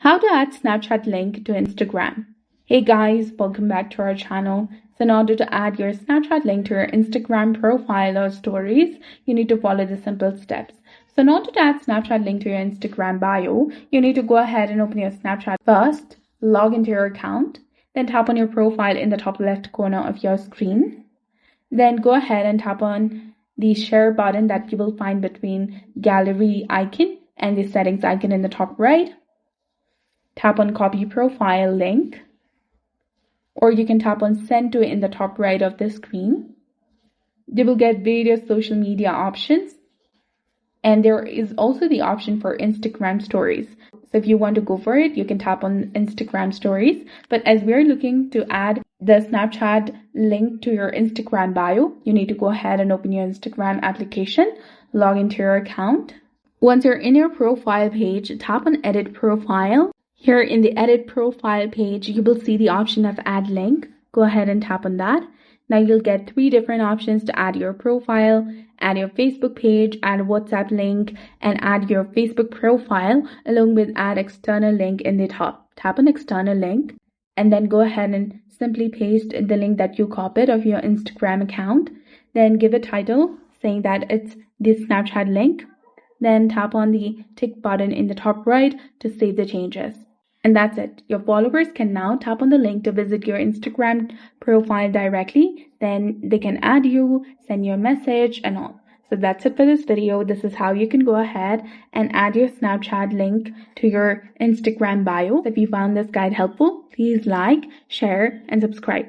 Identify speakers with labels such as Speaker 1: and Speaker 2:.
Speaker 1: How to add Snapchat link to Instagram. Hey guys, welcome back to our channel. So in order to add your Snapchat link to your Instagram profile or stories, you need to follow the simple steps. So in order to add Snapchat link to your Instagram bio, you need to go ahead and open your Snapchat first, log into your account, then tap on your profile in the top left corner of your screen. Then go ahead and tap on the share button that you will find between gallery icon and the settings icon in the top right. Tap on copy profile link, or you can tap on send to in the top right of the screen. You will get various social media options, and there is also the option for Instagram stories. So if you want to go for it, you can tap on Instagram stories. But as we're looking to add the Snapchat link to your Instagram bio, you need to go ahead and open your Instagram application, log into your account. Once you're in your profile page, tap on edit profile. Here in the edit profile page, you will see the option of add link. Go ahead and tap on that. Now you'll get 3 different options to add your profile, add your Facebook page, add WhatsApp link, and add your Facebook profile, along with add external link in the top. Tap on external link and then go ahead and simply paste the link that you copied of your Instagram account. Then give a title saying that it's the Snapchat link. Then tap on the tick button in the top right to save the changes. And that's it. Your followers can now tap on the link to visit your Instagram profile directly. Then they can add you, send you a message and all. So that's it for this video. This is how you can go ahead and add your Snapchat link to your Instagram bio. If you found this guide helpful, please like, share and subscribe.